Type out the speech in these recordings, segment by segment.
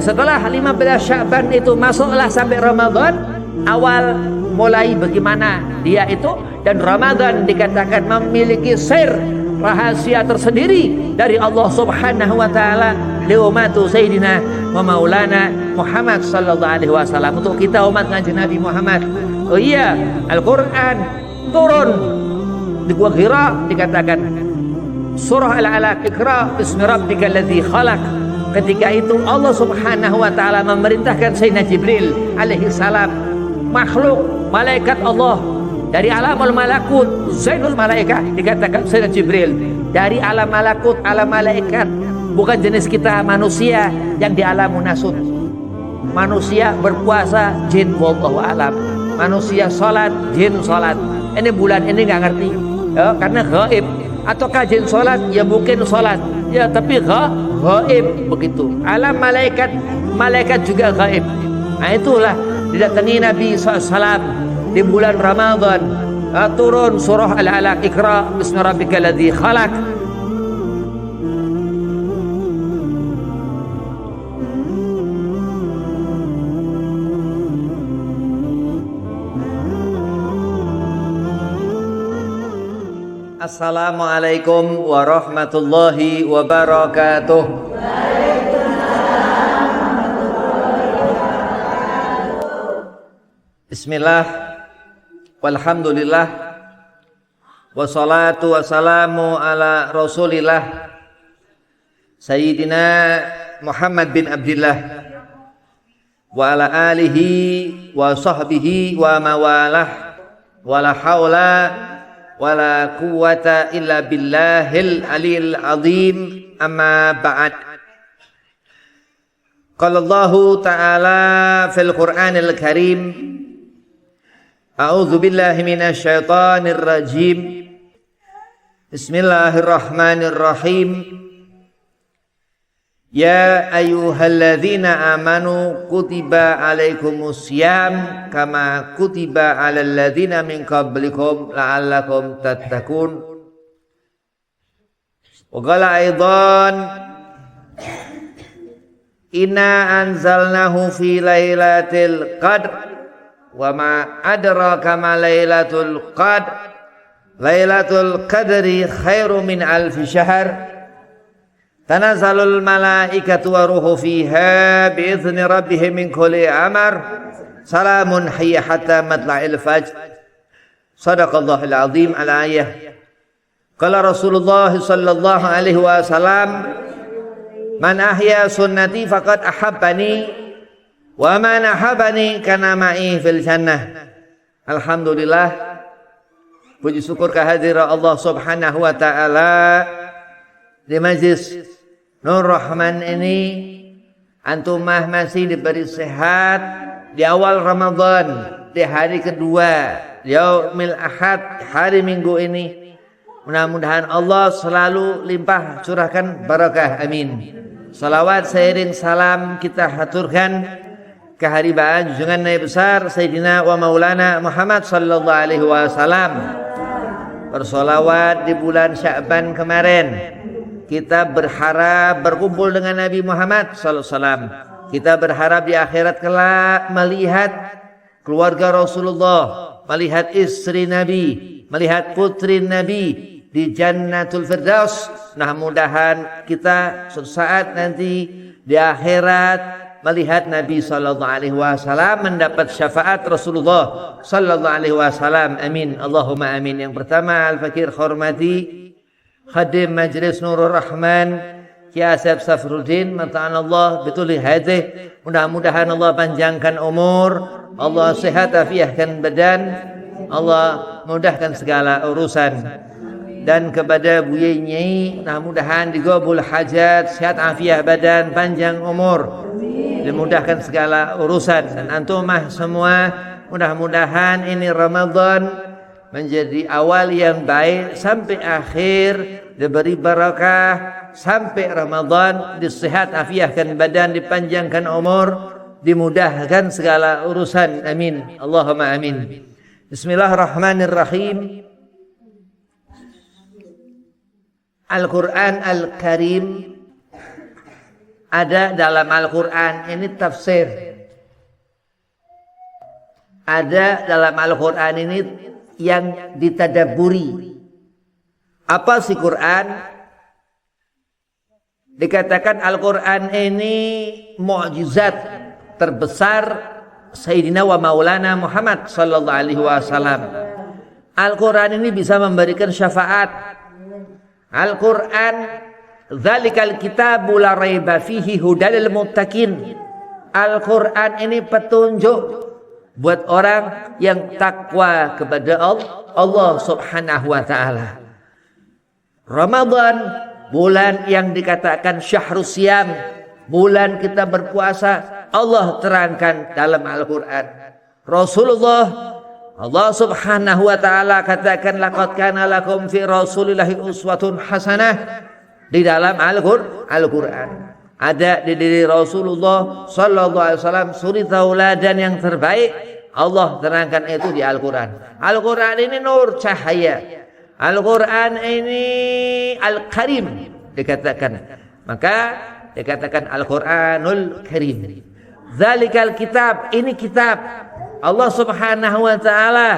setelah 15 Sya'ban itu masuklah sampai Ramadan, awal mulai bagaimana dia itu. Dan Ramadan dikatakan memiliki sir rahasia tersendiri dari Allah Subhanahu wa taala li ummatu Sayyidina wa Maulana Muhammad sallallahu alaihi wasallam, untuk kita umat Kanjeng Nabi Muhammad. Oh iya, Al-Qur'an turun di gua Hira, dikatakan surah Al-Alaq, Iqra bismi rabbikal ladzi khalaq. Ketika itu Allah Subhanahu wa taala memerintahkan Sayyidina Jibril alaihi salam, makhluk malaikat Allah dari alamul malakut, Zainul Malaikah, dikatakan Sayyidina Jibril dari alam malakut, alam malaikat, bukan jenis kita manusia yang di alam nasut. Manusia berpuasa, jin wallahu alam. Manusia sholat, jin sholat. Ini bulan ini nggak ngerti ya, karena gaib. Ataukah jin sholat? Ya mungkin sholat ya, tapi gaib begitu. Alam malaikat, malaikat juga gaib. Nah itulah didatangi Nabi SAW di bulan Ramadan, turun surah Al-Alaq, Iqra bismi rabbikal ladzi khalaq. Assalamualaikum warahmatullahi wabarakatuh. Bismillah, walhamdulillah, wassalatu wassalamu ala rasulillah Sayyidina Muhammad bin Abdillah wa ala alihi wa sahbihi wa mawalah, wala hawla wala quwwata illa billahil aliyil azim, amma ba'd. Qala Allahu ta'ala fil Qur'anil Karim, a'udzu billahi minasy syaithanir rajim. Bismillahirrahmanirrahim. Ya ayyuhalladzina amanu kutiba alaikumussyam kama kutiba alal ladzina min qablikum la'allakum tattaqun. Wa qala aidan inna anzalnahu fi lailatul qadr wa ma adraka ma lailatul qadr. Lailatul qadri khairum min alfi syahr. Tanazzalul malaikatu wa ruhu fiha bi'izni rabbihim min kulli amr. Salamun hiya hatta matla'il fajr. Shadaqallahul azim. Al-ayah. Qala Rasulullah sallallahu alaihi wasallam, man ahya sunnati faqad ahabbani wa man ahabbani kana ma'i fil jannah. Alhamdulillah, puji syukur kehadiran Allah Subhanahu wa taala di majlis Nur Rahman ini. Antumah masih diberi sehat di awal Ramadan, di hari kedua, Yaumil Ahad, hari Minggu ini. Mudah-mudahan Allah selalu limpah curahkan barakah, amin. Salawat seiring salam kita haturkan keharibaan junjungan Nabi besar Sayyidina wa Maulana Muhammad sallallahu alaihi wasallam. Bersolawat di bulan Sya'ban kemarin, kita berharap berkumpul dengan Nabi Muhammad sallallahu alaihi wasallam. Kita berharap di akhirat kelak melihat keluarga Rasulullah, melihat istri Nabi, melihat putri Nabi di Jannatul Firdaus. Nah, mudahan kita suatu saat nanti di akhirat melihat Nabi sallallahu alaihi wasallam, mendapat syafaat Rasulullah sallallahu alaihi wasallam. Amin. Allahumma amin. Yang pertama, Al-Fakir hormati Khadim Majlis Nurul Rahman Ki Asep Safruddin, mata'an Allah betul hadih. Mudah-mudahan Allah panjangkan umur, Allah sehat afiahkan badan, Allah mudahkan segala urusan. Dan kepada Buya Nyai, mudah-mudahan digabul hajat, sehat afiah badan, panjang umur, dimudahkan segala urusan. Dan antumah semua, mudah-mudahan ini Ramadan menjadi awal yang baik sampai akhir, diberi barakah sampai Ramadan, disehat afiahkan badan, dipanjangkan umur, dimudahkan segala urusan. Amin. Allahumma amin. Bismillahirrahmanirrahim. Al-Quran Al-Karim ada dalam Al-Quran ini tafsir. Ada dalam Al-Quran ini yang ditadaburi. Apa sih Quran? Dikatakan Al-Quran ini mukjizat terbesar Sayyidina wa Maulana Muhammad sallallahu alaihi wasallam. Al-Quran ini bisa memberikan syafaat. Al-Quran dzalikal kitabu la raiba fihi hudal muttaqin. Al-Quran ini petunjuk buat orang yang takwa kepada Allah Subhanahu wa taala. Ramadan, bulan yang dikatakan syahrus siyam, bulan kita berpuasa, Allah terangkan dalam Al-Quran. Allah Subhanahu wa taala katakan laqad kana lakum fi rasulillahi uswatun hasanah di dalam Al-Quran. Ada di diri Rasulullah sallallahu alaihi wasallam suri tauladan yang terbaik. Allah terangkan itu di Al-Quran. Al-Quran ini nur cahaya. Al-Quran ini Al-Karim dikatakan. Maka dikatakan Al-Quranul Karim. Dzalikal kitab, ini kitab. Allah Subhanahu wa taala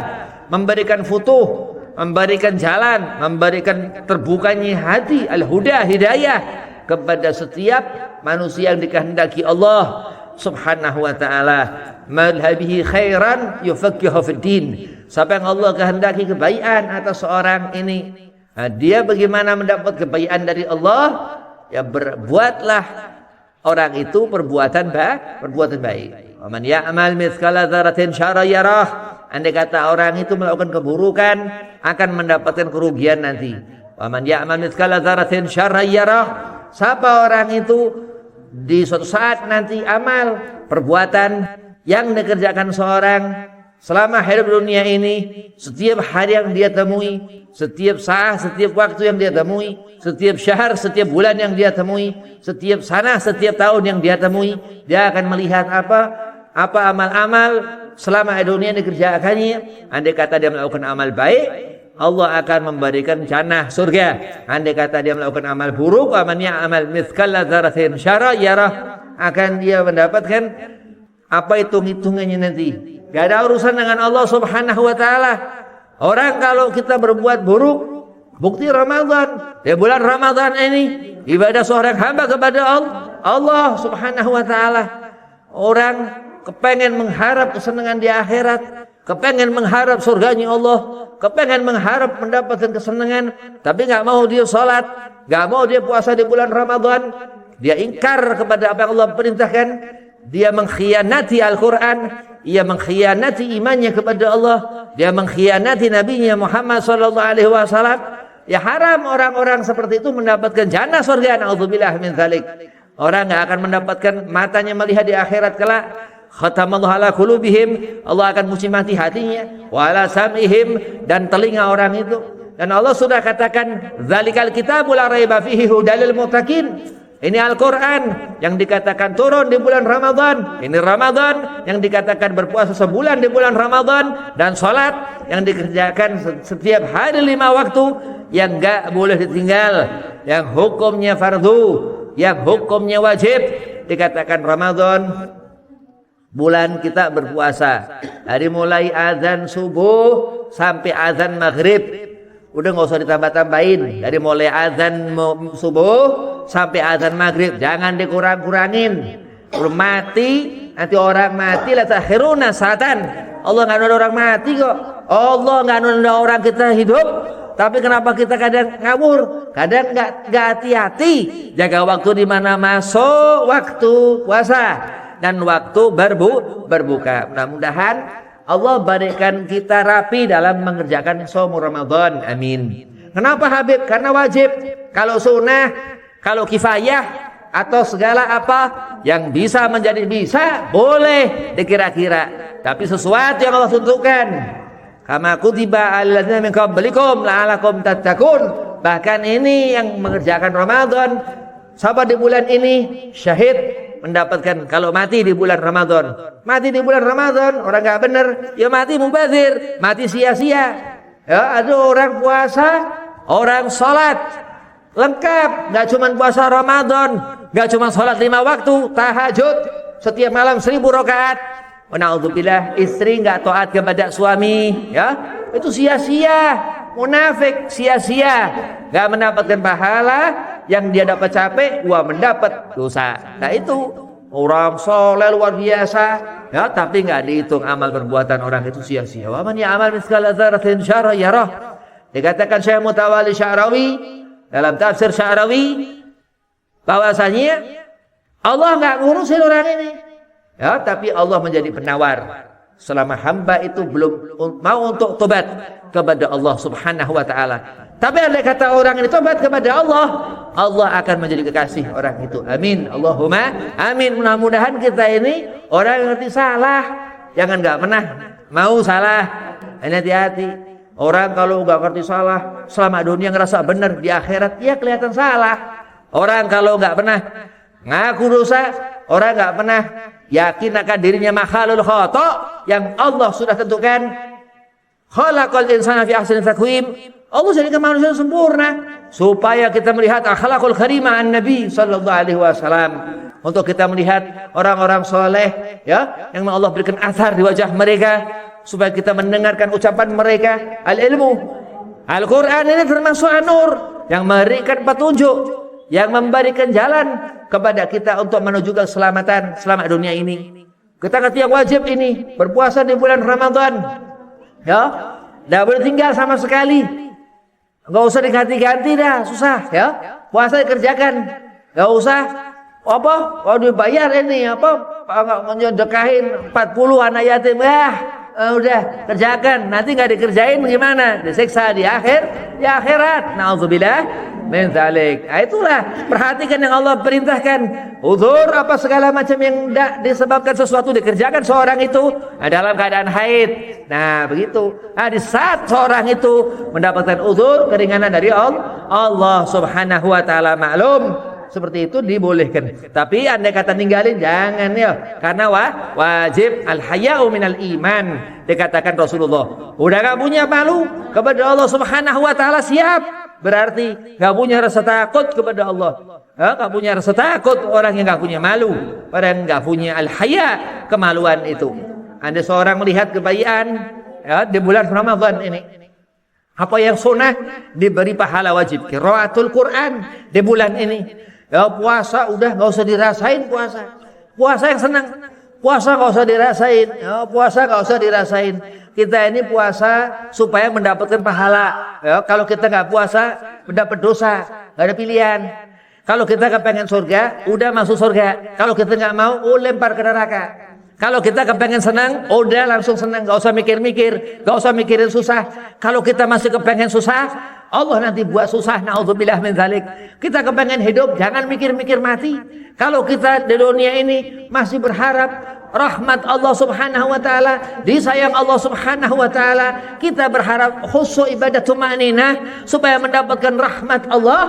memberikan futuh, memberikan jalan, memberikan terbukanya hati, al-huda, hidayah kepada setiap manusia yang dikehendaki Allah Subhanahu wa taala. Madhabihi khairan yufaqihu fid din. Siapa yang Allah kehendaki kebaikan atas seorang ini, dia bagaimana mendapat kebaikan dari Allah? Ya berbuatlah orang itu perbuatan baik. Man ya'mal mithqala dzarratin syarran yarah. Andai kata orang itu melakukan keburukan akan mendapatkan kerugian nanti. Wa man ya'mal mithqala dzarratin syarran yarah. Siapa orang itu di suatu saat nanti amal perbuatan yang dikerjakan seorang selama hidup dunia ini, setiap hari yang dia temui, setiap saat, setiap waktu yang dia temui, setiap syahr, setiap bulan yang dia temui, setiap sana, setiap tahun yang dia temui, dia akan melihat apa amal-amal selama dunia dikerjakannya. Andai kata dia melakukan amal baik, Allah akan memberikan jannah surga. Andai kata dia melakukan amal buruk, aman ya'mal mithqala dzarratin syarran yarah, akan dia mendapatkan apa hitung-hitungannya nanti. Gak ada urusan dengan Allah Subhanahu wa taala. Orang kalau kita berbuat buruk, bukti Ramadan, di bulan Ramadan ini ibadah seorang hamba kepada Allah Subhanahu wa taala. Orang kepengen mengharap kesenangan di akhirat, kepengen mengharap surganya Allah, kepengen mengharap mendapatkan kesenangan, tapi nggak mau dia sholat, nggak mau dia puasa di bulan Ramadan, dia ingkar kepada apa yang Allah perintahkan, dia mengkhianati Al-Quran, ia mengkhianati imannya kepada Allah, dia mengkhianati Nabi-Nya Muhammad SAW. Ya haram orang-orang seperti itu mendapatkan jannah surga. Na'udzubillah min dzalik. Orang nggak akan mendapatkan matanya melihat di akhirat kelak. Khatamallahu ala qulubihim, Allah akan musibati hatinya, wa ala sam'ihim, dan telinga orang itu. Dan Allah sudah katakan dzalikal kitabul la raiba fihi hudalil muttaqin. Ini Al-Quran yang dikatakan turun di bulan Ramadan. Ini Ramadan yang dikatakan berpuasa sebulan di bulan Ramadan. Dan sholat yang dikerjakan setiap hari 5 waktu yang gak boleh ditinggal, yang hukumnya fardu, yang hukumnya wajib. Dikatakan Ramadan bulan kita berpuasa dari mulai azan subuh sampai azan maghrib. Udah nggak usah ditambah-tambahin, dari mulai azan subuh sampai azan maghrib, jangan dikurang-kurangin. Belum mati, nanti orang mati la takhiruna saatan. Allah nggak nunda orang mati kok. Allah nggak nunda orang kita hidup. Tapi kenapa kita kadang ngawur, kadang nggak hati-hati. Jaga waktu di mana masuk waktu puasa dan waktu berbuka. Mudah-mudahan Allah berikan kita rapi dalam mengerjakan shaum Ramadan. Amin. Kenapa Habib? Karena wajib. Kalau sunnah, kalau kifayah, atau segala apa yang bisa menjadi bisa, boleh dikira-kira. Tapi sesuatu yang Allah tentukan. Kama kutiba alal ladzina min qablikum la'alakum tattaqun. Bahkan ini yang mengerjakan Ramadan, sahabat di bulan ini syahid mendapatkan kalau mati di bulan Ramadan. Mati di bulan Ramadan, orang nggak benar, ya mati mubazir, mati sia-sia. Ya, ada orang puasa, orang sholat, lengkap, nggak cuma puasa Ramadan, Gak cuma sholat 5 waktu, tahajud setiap malam 1000 rakaat. Na'udzubillah, istri gak taat kepada suami, ya, itu sia-sia, munafik, sia-sia, gak mendapatkan pahala, yang dia dapat capek, gua mendapat dosa. Nah itu orang soleh luar biasa, ya, tapi nggak dihitung amal perbuatan orang itu sia-sia. Wa man ya'mal mithqala dzarratin syarran yarah. Dikatakan Syekh Mutawalli Sya'rawi dalam tafsir Sya'rawi bahwasanya Allah nggak ngurusin orang ini, ya, tapi Allah menjadi penawar selama hamba itu belum mau untuk tobat kepada Allah Subhanahu wa taala. Tapi andai kata orang ini tobat kepada Allah, Allah akan menjadi kekasih orang itu. Amin. Allahumma amin. Mudah-mudahan kita ini orang yang ngerti salah, jangan nggak pernah mau salah. Hati-hati. Orang kalau nggak ngerti salah, selama dunia ngerasa benar, di akhirat ya kelihatan salah. Orang kalau nggak pernah ngaku dosa, orang nggak pernah yakin akan dirinya makhluk khata yang Allah sudah tentukan. Khalaqal insana fi ahsani taqwim. Allah jadikan manusia sempurna supaya kita melihat akhlakul karimah an-nabi sallallahu alaihi wasallam, untuk kita melihat orang-orang soleh, ya, yang Allah berikan athar di wajah mereka, supaya kita mendengarkan ucapan mereka. Al-ilmu, Al-Quran ini termasuk an-nur yang memberikan petunjuk, yang memberikan jalan kepada kita untuk menuju keselamatan selama dunia ini. Kita ngerti yang wajib ini, berpuasa di bulan Ramadan, ya, tidak boleh tinggal sama sekali. Enggak usah diganti-ganti dah, susah, ya. Puasa dikerjakan. Enggak usah apa? Kalau dibayar ini apa? Menyedekahin 40 anak yatim. Udah kerjakan. Nanti enggak dikerjain gimana? Disiksa di akhirat. Nauzubillah min dzalik. Nah, itulah, perhatikan yang Allah perintahkan. Uzur apa segala macam yang tidak disebabkan sesuatu dikerjakan seorang itu dalam keadaan haid. Nah begitu. Nah, di saat seorang itu mendapatkan uzur, keringanan dari Allah Subhanahu wa taala, maklum seperti itu dibolehkan. Tapi andai kata ninggalin, jangan, ya, karena wajib al-haya'u minal iman. Dikatakan Rasulullah, udah gak punya malu kepada Allah Subhanahu wa taala, siap. Berarti gak punya rasa takut kepada Allah, gak punya rasa takut. Orang yang gak punya malu, orang yang gak punya al-haya, kemaluan itu. Anda seorang melihat kebaikan, ya, di bulan Ramadan ini, apa yang sunnah diberi pahala wajib. Qiraatul Quran di bulan ini, ya, puasa udah gak usah dirasain, puasa yang senang, puasa gak usah dirasain, ya, puasa gak usah dirasain. Kita ini puasa supaya mendapatkan pahala, ya. Kalau kita nggak puasa mendapat dosa, nggak ada pilihan. Kalau kita kepengen surga, udah masuk surga. Kalau kita nggak mau, lempar ke neraka. Kalau kita kepengen senang, udah langsung senang, nggak usah mikir-mikir, nggak usah mikirin susah. Kalau kita masih kepengen susah, Allah nanti buat susah. Na'udzubillah min dzalik. Kita kepengen hidup, jangan mikir-mikir mati. Kalau kita di dunia ini masih berharap rahmat Allah Subhanahu wa taala, disayang Allah Subhanahu wa taala, kita berharap khusyuk ibadah tumaninah supaya mendapatkan rahmat Allah,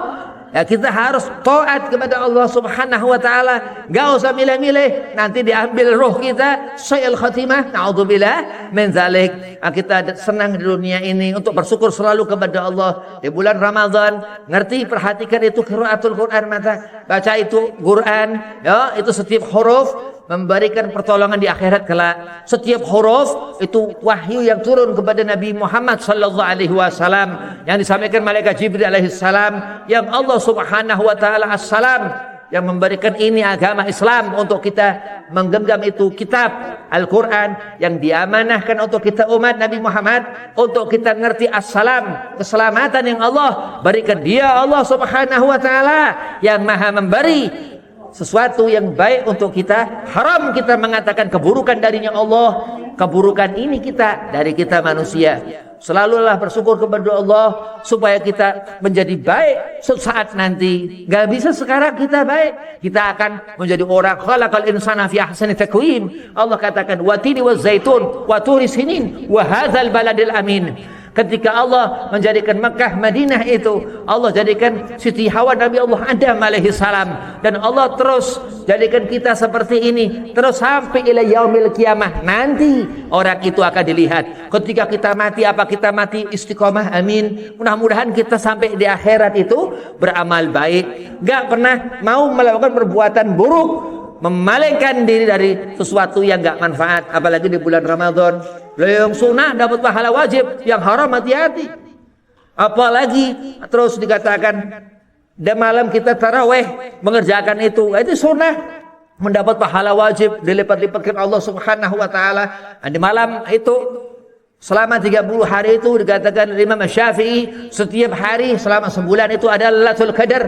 ya, kita harus taat kepada Allah Subhanahu wa taala. Enggak usah milih-milih, nanti diambil roh kita, sayil khatimah, naudzubillah min dzalik. Kita senang di dunia ini untuk bersyukur selalu kepada Allah. Di bulan Ramadan, ngerti, perhatikan itu qiraatul Quran, mata baca itu Quran, ya, itu setiap huruf memberikan pertolongan di akhirat kelak. Setiap huruf itu wahyu yang turun kepada Nabi Muhammad sallallahu alaihi wasallam, yang disampaikan malaikat Jibril alaihi salam, yang Allah Subhanahu wa taala as-salam, yang memberikan ini agama Islam untuk kita menggenggam itu kitab Al-Quran yang diamanahkan untuk kita umat Nabi Muhammad, untuk kita ngerti as-salam, keselamatan yang Allah berikan. Dia Allah Subhanahu wa taala yang maha memberi sesuatu yang baik untuk kita. Haram kita mengatakan keburukan darinya Allah. Keburukan ini kita dari kita manusia. Selalulah bersyukur kepada Allah supaya kita menjadi baik sesaat nanti. Gak bisa sekarang kita baik, kita akan menjadi orang khalaqal insana fi ahsani taqwim. Allah katakan watini waz zaitun wa turi sinin wa hadzal baladil amin. Ketika Allah menjadikan Mekah, Madinah itu, Allah jadikan Siti Hawa Nabi Allah Adam alaihi salam, dan Allah terus jadikan kita seperti ini terus sampai ila yaumil kiamah. Nanti orang itu akan dilihat. Ketika kita mati, apa kita mati istiqomah? Amin. Mudah-mudahan kita sampai di akhirat itu beramal baik, gak pernah mau melakukan perbuatan buruk, memalingkan diri dari sesuatu yang gak manfaat. Apalagi di bulan Ramadan, yang sunnah dapat pahala wajib, yang haram hati-hati. Apalagi terus dikatakan di malam kita taraweh mengerjakan itu sunnah, mendapat pahala wajib, dilipat-lipatkan Allah Subhanahu wa taala. Di malam itu selama 30 hari itu dikatakan Imam Syafi'i, setiap hari selama sebulan itu ada Lailatul Qadar.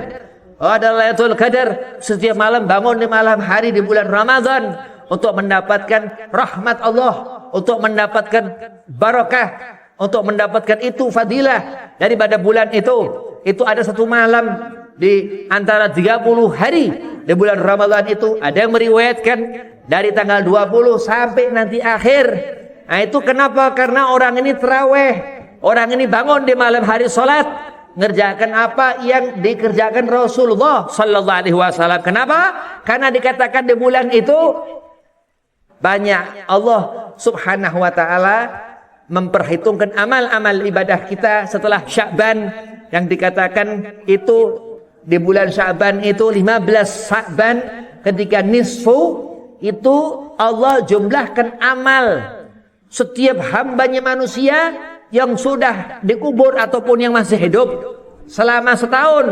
Ada Lailatul Qadar, setiap malam bangun di malam hari di bulan Ramadan untuk mendapatkan rahmat Allah, untuk mendapatkan barakah, untuk mendapatkan itu fadilah daripada bulan itu. Itu ada satu malam di antara 30 hari di bulan Ramadan itu, ada yang meriwayatkan dari tanggal 20 sampai nanti akhir. Nah itu kenapa? Karena orang ini terawih, orang ini bangun di malam hari salat, ngerjakan apa yang dikerjakan Rasulullah sallallahu alaihi wasallam. Kenapa? Karena dikatakan di bulan itu banyak Allah Subhanahu wa taala memperhitungkan amal-amal ibadah kita setelah Sya'ban, yang dikatakan itu di bulan Sya'ban itu 15 Sya'ban ketika nisfu itu Allah jumlahkan amal setiap hambanya manusia yang sudah dikubur ataupun yang masih hidup selama setahun.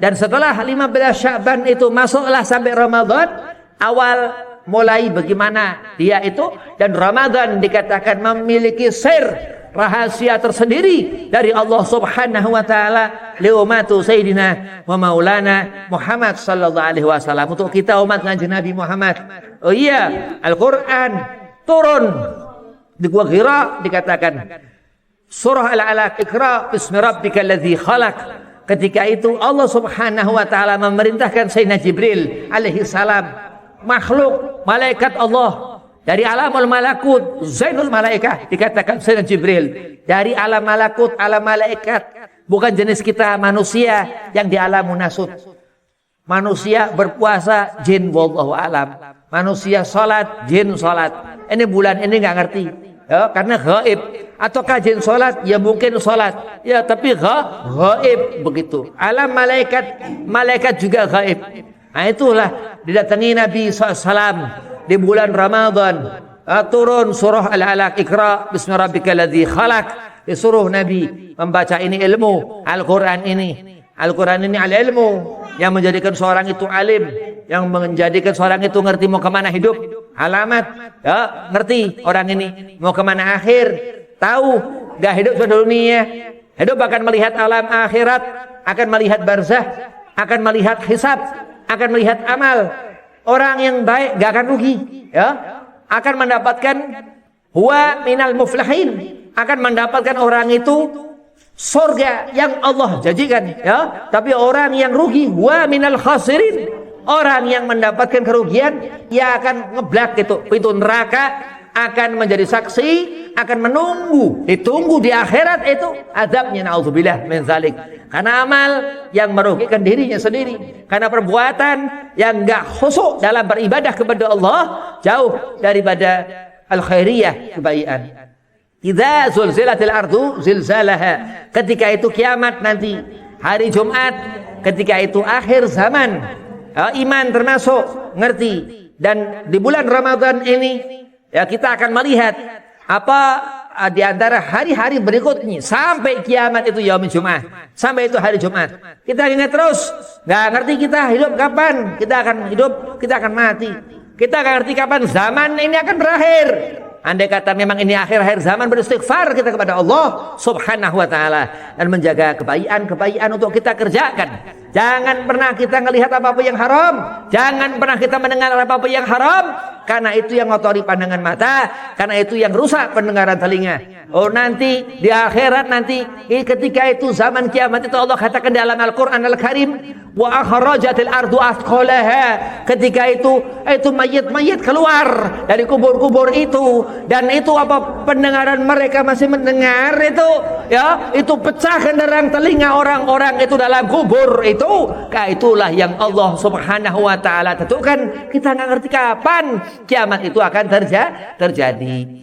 Dan setelah 15 Sya'ban itu masuklah sampai Ramadan awal, mulai bagaimana dia itu. Dan Ramadan dikatakan memiliki sir, rahasia tersendiri dari Allah Subhanahu wa taala li ummatu sayyidina wa maulana Muhammad sallallahu alaihi wasallam, untuk kita umat Kanjeng Nabi Muhammad. Oh iya, Al-Qur'an turun di Gua Hira, dikatakan surah Al-Alaq, Iqra bismi rabbikal ladzi khalaq. Ketika itu Allah Subhanahu wa taala memerintahkan Sayyidina Jibril alaihi salam, makhluk malaikat Allah dari alamul malakut, zainul malaikah, dikatakan Sayyidina Jibril dari alam malakut, alam malaikat, bukan jenis kita manusia yang di alam munasut. Manusia berpuasa, jin wallahu alam. Manusia salat, jin salat. Ini bulan ini nggak ngerti, ya, karena gaib. Ataukah jin salat? Ya mungkin salat, ya tapi gaib begitu. Alam malaikat, malaikat juga gaib. Nah itulah didatangi Nabi SAW di bulan Ramadan, turun surah Al-Alaq, Iqra bismi rabbikal ladzi khalaq. Disuruh Nabi membaca ini ilmu Al-Quran ini. Al-Quran ini al-ilmu yang menjadikan seorang itu alim, yang menjadikan seorang itu ngerti mau kemana hidup, alamat, ya ngerti orang ini mau kemana akhir, tahu gak hidup di dunia, hidup akan melihat alam akhirat, akan melihat barzah, akan melihat hisab, akan melihat amal. Orang yang baik gak akan rugi, ya, akan mendapatkan huwa minal muflahin, akan mendapatkan orang itu surga yang Allah janjikan, ya. Tapi orang yang rugi, wa minal khasirin, orang yang mendapatkan kerugian, ia akan ngeblak itu pintu neraka, akan menjadi saksi, akan menunggu, ditunggu di akhirat itu azabnya, naudzubillah min zalik. Karena amal yang merugikan dirinya sendiri, karena perbuatan yang enggak khusyuk dalam beribadah kepada Allah, jauh daripada al-khairiyah, kebaikan. Idza zulzilatil ardu zilzalaha, ketika itu kiamat nanti, hari Jumat, ketika itu akhir zaman. Iman termasuk ngerti. Dan di bulan Ramadan ini, ya, kita akan melihat apa di antara hari-hari berikutnya sampai kiamat itu yaumul Jumat, sampai itu hari Jumat. Kita ingat terus, nggak ngerti kita hidup kapan, kita akan hidup, kita akan mati. Kita nggak ngerti kapan zaman ini akan berakhir. Andai kata memang ini akhir-akhir zaman, beristighfar kita kepada Allah Subhanahu wa taala dan menjaga kebaikan-kebaikan untuk kita kerjakan. Jangan pernah kita melihat apa-apa yang haram. Jangan pernah kita mendengar apa-apa yang haram. Karena itu yang ngotori pandangan mata. Karena itu yang rusak pendengaran telinga. Oh, nanti di akhirat nanti ketika itu zaman kiamat itu Allah katakan dalam Al-Quran Al-Karim, wa akhrajatil ardu athqalaha. Ketika itu mayit-mayit keluar dari kubur-kubur itu, dan itu apa, pendengaran mereka masih mendengar itu, ya, itu pecah kendaraan telinga orang-orang itu dalam kubur itu. Itulah yang Allah Subhanahu wa taala tentukan. Kita nggak ngerti kapan kiamat itu akan terjadi.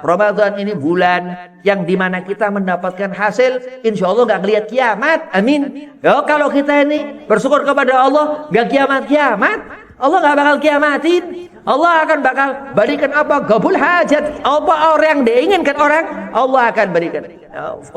Ramadan ini bulan yang dimana kita mendapatkan hasil, insya Allah nggak ngelihat kiamat. Amin. Ya, kalau kita ini bersyukur kepada Allah, nggak kiamat, Allah nggak bakal kiamatin. Allah akan bakal berikan apa? Gabul hajat. Apa orang yang diinginkan orang, Allah akan berikan.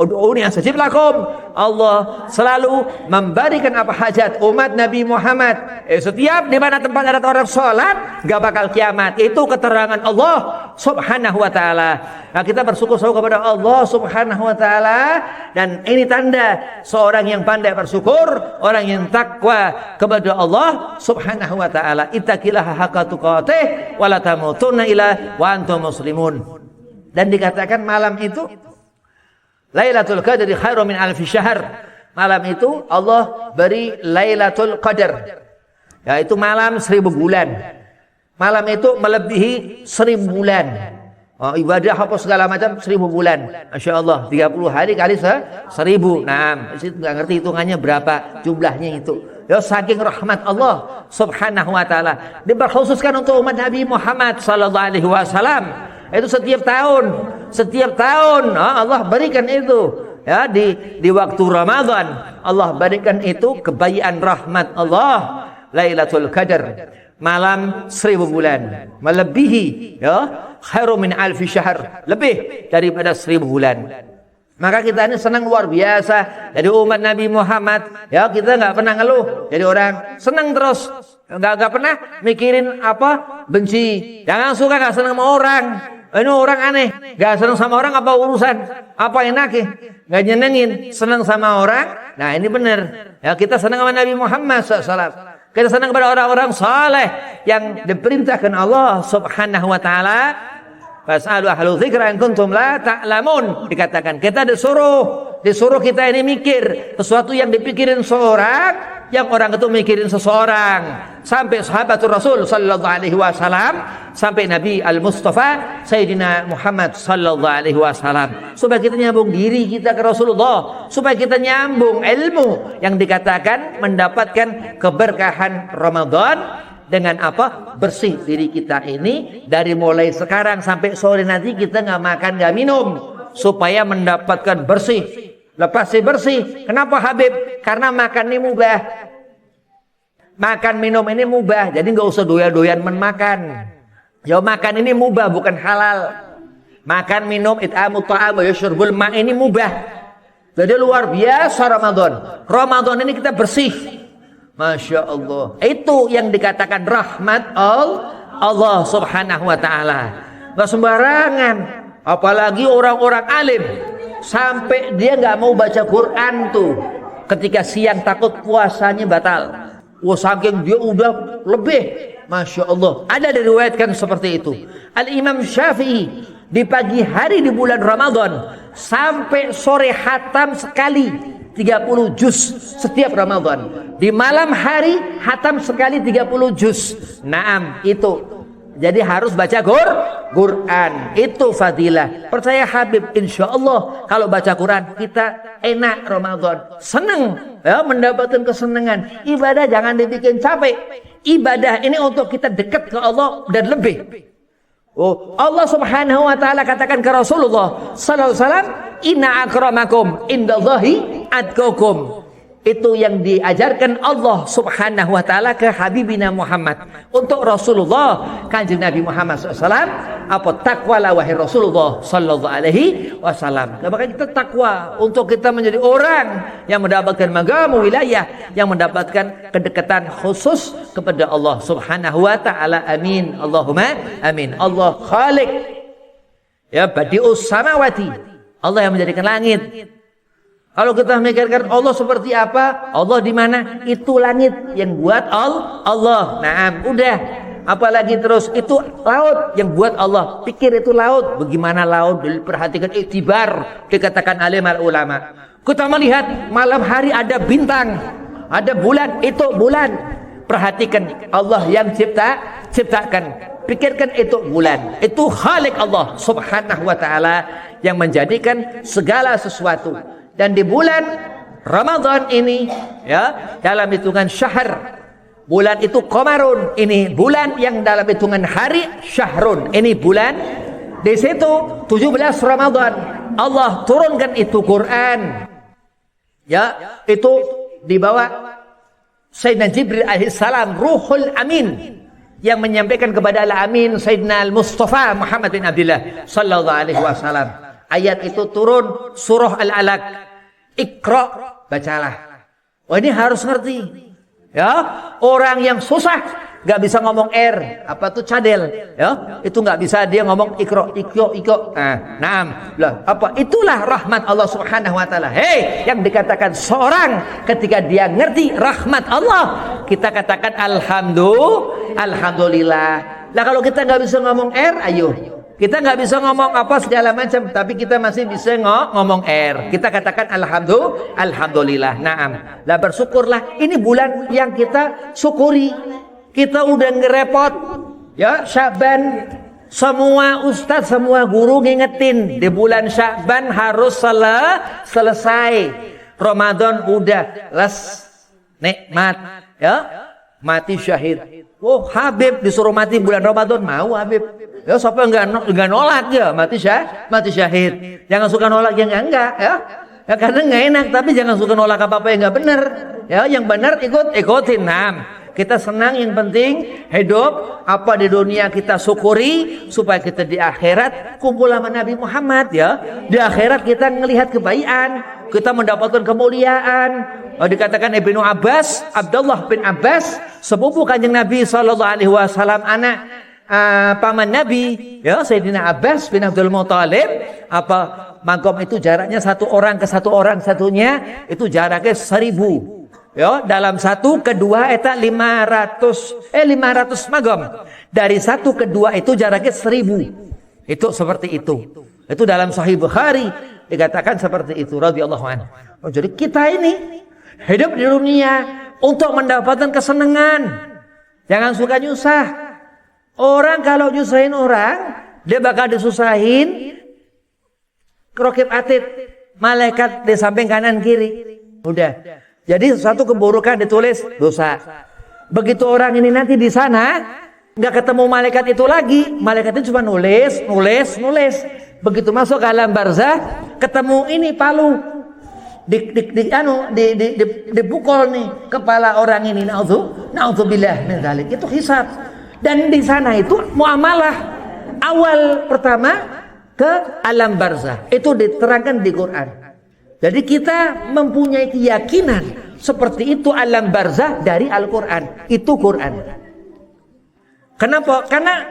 Ud'uni astajib lakum. Allah selalu memberikan apa hajat umat Nabi Muhammad. Setiap di mana tempat ada orang sholat, nggak bakal kiamat. Itu keterangan Allah Subhanahu wa taala. Nah, kita bersyukur kepada Allah Subhanahu wa taala, dan ini tanda seorang yang pandai bersyukur, orang yang takwa kepada Allah Subhanahu wa taala. Ittaqillaha haqqa tuqatih wa la tamutunna illa wa antum muslimun. Dan dikatakan malam itu Lailatul Qadri khairum min alfi syahr. Malam itu Allah beri Lailatul Qadar, yaitu malam 1000 bulan. Malam itu melebihi 1000 bulan. Ibadah apa segala macam 1000 bulan. Masya Allah, 30 hari kali 1000. Nah, nggak ngerti hitungannya berapa jumlahnya itu. Ya, saking rahmat Allah Subhanahu wa taala. Diberkhususkan untuk umat Nabi Muhammad sallallahu alaihi wasallam. Itu setiap tahun Allah berikan itu, ya, di waktu Ramadan Allah berikan itu kebayian rahmat Allah, Lailatul Qadar, malam 1000 bulan, melebihi, ya, khairum min alfi syahr, lebih daripada 1000 bulan. Maka kita ini senang luar biasa jadi umat Nabi Muhammad, ya, kita nggak pernah ngeluh jadi orang, senang terus, nggak pernah mikirin apa benci, jangan suka, nggak senang sama orang. Ini orang aneh, gak senang sama orang, apa urusan, apa enaknya, gak nyenengin, senang sama orang. Nah, ini benar, ya, kita senang sama Nabi Muhammad SAW. Kita senang kepada orang-orang saleh yang diperintahkan Allah Subhanahu wa taala. Fas'alu ahlu dzikra in kuntum la ta'lamun. Dikatakan kita disuruh kita ini mikir sesuatu yang dipikirin seorang, yang orang itu mikirin seseorang. Sampai sahabatul Rasul sallallahu alaihi wasallam, sampai Nabi Al-Mustafa Sayyidina Muhammad sallallahu alaihi wasallam, supaya kita nyambung diri kita ke Rasulullah, supaya kita nyambung ilmu yang dikatakan mendapatkan keberkahan Ramadan. Dengan apa? Bersih diri kita ini dari mulai sekarang sampai sore nanti, kita nggak makan nggak minum, supaya mendapatkan bersih. Lepas bersih, kenapa Habib? Karena makan ini mubah, makan minum ini mubah, jadi nggak usah doyan-doyan makan. Ya, makan ini mubah, bukan halal. Makan minum it'amut ta'am wa yashrabul ma' ini mubah. Jadi luar biasa Ramadan ini kita bersih. Masya Allah. Itu yang dikatakan rahmat Allah Subhanahu wa ta'ala. Gak sembarangan. Apalagi orang-orang alim, sampai dia gak mau baca Quran tuh ketika siang, takut puasanya batal. Saking dia udah lebih. Masya Allah. Ada diriwayatkan seperti itu. Al-Imam Syafi'i di pagi hari di bulan Ramadan sampai sore hatam sekali 30 juz setiap Ramadan. Di malam hari hatam sekali 30 juz. Naam, itu. Jadi harus baca Quran. Itu fadilah. Percaya Habib, insya Allah kalau baca Quran kita enak Ramadan. Senang, ya, mendapatkan kesenangan. Ibadah jangan dibikin capek. Ibadah ini untuk kita dekat ke Allah dan lebih. Allah Subhanahu wa taala katakan ke Rasulullah sallallahu alaihi wasallam, inna akramakum indallahi atqakum. Itu yang diajarkan Allah Subhanahu wa taala ke Habibina Muhammad. Untuk Rasulullah Kanjeng Nabi Muhammad SAW, apa takwalah wahai Rasulullah sallallahu alaihi wasallam. Maka kita takwa untuk kita menjadi orang yang mendapatkan magamu wilayah, yang mendapatkan kedekatan khusus kepada Allah Subhanahu wa taala. Amin. Allahumma amin. Allah Khaliq, ya, badi'us samawati. Allah yang menjadikan langit. Kalau kita memikirkan Allah seperti apa, Allah di mana? Itu langit yang buat Allah. Nah, udah. Apalagi terus itu laut yang buat Allah. Pikir itu laut. Bagaimana laut? Diperhatikan iktibar, dikatakan alim al ulama. Kita melihat malam hari ada bintang, ada bulan. Itu bulan. Perhatikan Allah yang ciptakan. Pikirkan itu bulan. Itu Khalik Allah Subhanahu wa taala yang menjadikan segala sesuatu. Dan di bulan Ramadan ini, ya, dalam hitungan syahr, bulan itu qamarun, ini bulan yang dalam hitungan hari syahrun, ini bulan. Di situ 17 Ramadan Allah turunkan itu Quran, ya, itu dibawa Sayyidina Jibril alaihissalam, Ruhul Amin, yang menyampaikan kepada Al-Amin Sayyidina Al-Mustafa Muhammad bin Abdullah sallallahu alaihi wasallam. Ayat itu turun surah Al-Alaq, Iqra, bacalah. Oh, ini harus ngerti. Ya, orang yang susah nggak bisa ngomong apa tuh cadel, ya, itu nggak bisa dia ngomong Iqra, iko. Nah, lah, apa? Itulah rahmat Allah Subhanahu wa taala. Hei, yang dikatakan seorang ketika dia ngerti rahmat Allah, kita katakan alhamdulillah. Lah kalau kita nggak bisa ngomong ayo. Kita nggak bisa ngomong apa segala macam, tapi kita masih bisa ngomong kita katakan alhamdulillah. Naam. Lah bersyukurlah, ini bulan yang kita syukuri. Kita udah ngerepot, ya, Sya'ban. Semua ustadz, semua guru ngingetin di bulan Sya'ban harus selesai. Ramadan udah nikmat, ya, mati syahid. Oh, Habib disuruh mati bulan Ramadan, mau Habib. Ya, siapa enggak nolak ya, mati syahid. Jangan suka nolak yang enggak, ya. Ya karena enggak enak, tapi jangan suka nolak apa-apa yang enggak benar. Ya, yang benar ikutin. Kita senang, yang penting hidup apa di dunia kita syukuri supaya kita di akhirat kumpul sama Nabi Muhammad, ya. Di akhirat kita melihat kebaikan, kita mendapatkan kemuliaan. Dikatakan Ibnu Abbas, Abdullah bin Abbas, sepupu Kanjeng Nabi sallallahu alaihi wasallam, anak paman Nabi, ya, Sayyidina Abbas bin Abdul Muthalib, magom itu jaraknya satu orang ke satu orang, satunya itu jaraknya 1000. Ya, dalam satu ke dua eta 500 magom. Dari satu ke dua itu jaraknya 1000. Itu seperti itu. Itu dalam Sahih Bukhari dikatakan seperti itu radhiyallahu anhu. Jadi kita ini hidup di dunia untuk mendapatkan kesenangan. Jangan suka nyusah. Orang kalau nyusahin orang, dia bakal disusahin rokib atid, malaikat di samping kanan kiri. Udah. Jadi satu keburukan ditulis dosa. Begitu orang ini nanti di sana nggak ketemu malaikat itu lagi, malaikat itu cuma nulis. Begitu masuk ke alam barzah, ketemu ini palu, dipukul nih kepala orang ini. Naudzubillah min dzalik. Itu hisab. Dan di sana itu muamalah awal pertama ke alam barzah. Itu diterangkan di Quran. Jadi kita mempunyai keyakinan seperti itu alam barzah dari Al-Quran. Itu Quran. Kenapa? Karena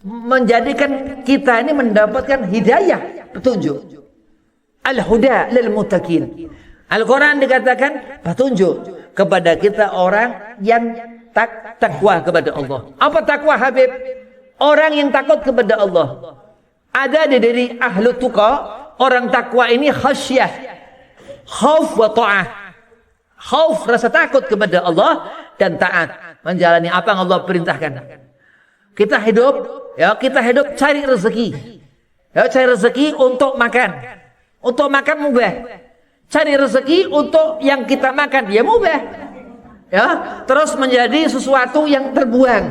menjadikan kita ini mendapatkan hidayah, petunjuk. Al-huda lil muttaqin. Al-Quran dikatakan petunjuk kepada kita orang yang takwa kepada Allah. Apa takwa, Habib? Orang yang takut kepada Allah. Ada di diri ahlu tuqa. Orang takwa ini khasyah, khauf wa ta'ah. Khauf, rasa takut kepada Allah, dan taat, menjalani apa yang Allah perintahkan. Kita hidup, ya, cari rezeki. Ya, cari rezeki untuk makan. Untuk makan mubah. Cari rezeki untuk yang kita makan, ya mubah. Ya, terus menjadi sesuatu yang terbuang.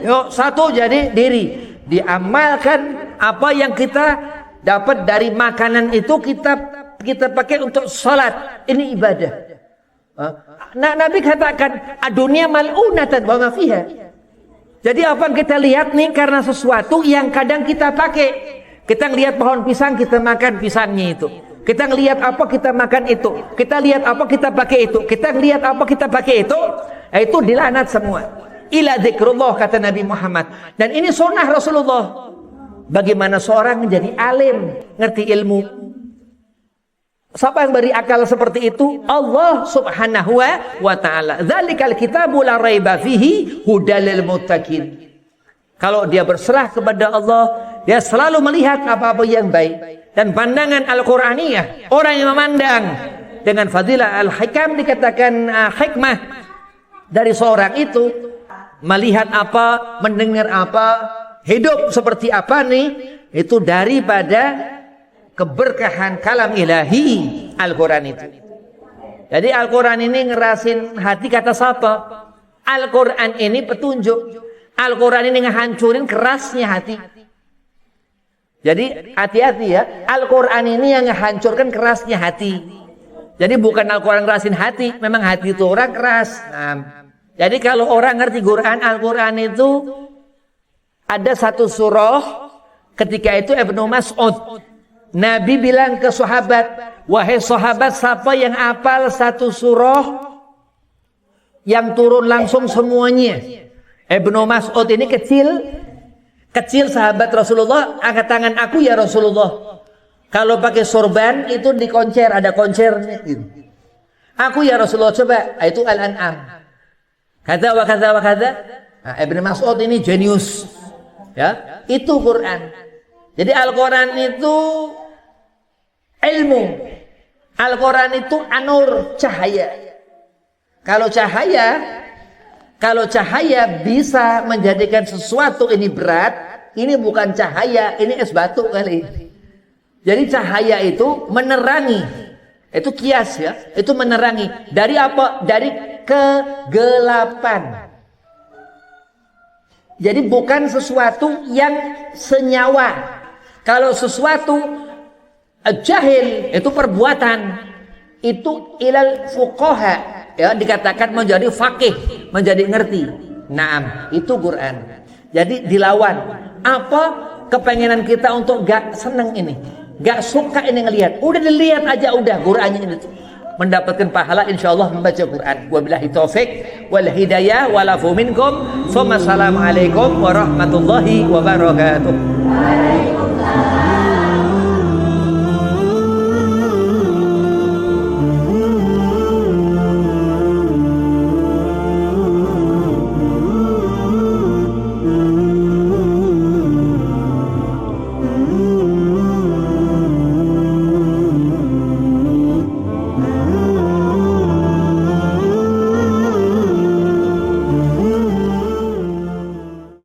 Yuk, satu jadi diri. Diamalkan apa yang kita dapat dari makanan itu, kita pakai untuk salat. Ini ibadah. Nabi katakan adunya mal'unatan wa ma fiha. Jadi apa yang kita lihat nih karena sesuatu yang kadang kita pakai. Kita lihat pohon pisang, kita makan pisangnya itu. Kita lihat apa, kita makan itu. Kita lihat apa, kita pakai itu. Kita lihat apa, kita pakai itu. Itu dilaknat semua. Ila dzikrullah, kata Nabi Muhammad. Dan ini sunnah Rasulullah. Bagaimana seorang menjadi alim, ngerti ilmu. Siapa yang beri akal seperti itu? Allah Subhanahu wa ta'ala. Dzalikal kitabu la raiba fihi hudal lil muttaqin. Kalau dia berserah kepada Allah, dia selalu melihat apa-apa yang baik. Dan pandangan Al-Qur'aniyah, orang yang memandang dengan fadilah al-hikam, dikatakan hikmah dari seorang itu, melihat apa, mendengar apa, hidup seperti apa nih, itu daripada keberkahan kalam ilahi Al-Quran itu. Jadi Al-Quran ini ngerasin hati, kata siapa? Al-Quran ini petunjuk. Al-Quran ini ngehancurin kerasnya hati. Jadi hati-hati ya, Al-Quran ini yang ngehancurkan kerasnya hati. Jadi bukan Al-Quran ngerasin hati, memang hati itu orang keras. Nah, jadi kalau orang ngerti Quran, Al-Quran itu ada satu surah, ketika itu Ibnu Mas'ud, Nabi bilang ke sahabat, wahai sahabat, siapa yang hafal satu surah yang turun langsung semuanya? Ibnu Mas'ud ini kecil sahabat Rasulullah, angkat tangan, aku ya Rasulullah. Kalau pakai sorban itu di koncer, ada koncernya. Aku ya Rasulullah, coba, itu Al-An'am. Kata wa kata wa kata. Nah, Ibnu Mas'ud ini jenius. Ya, itu Quran. Jadi Al-Quran itu ilmu. Al-Quran itu anur, cahaya. Kalau cahaya bisa menjadikan sesuatu ini berat, ini bukan cahaya, ini es batu kali. Jadi cahaya itu menerangi. Itu kias ya, itu menerangi. Dari apa? Dari kegelapan. Jadi bukan sesuatu yang senyawa. Kalau sesuatu jahil itu perbuatan, itu ilal fuqaha, ya, dikatakan menjadi faqih, menjadi ngerti. Naam, itu Quran. Jadi dilawan. Apa kepengenan kita untuk gak seneng ini, gak suka ini ngelihat, udah dilihat aja udah Qurannya ini, mendapatkan pahala insyaallah membaca Quran. Wabillahi taufik wal hidayah walafu minkum. Assalamualaikum warahmatullahi wabarakatuh.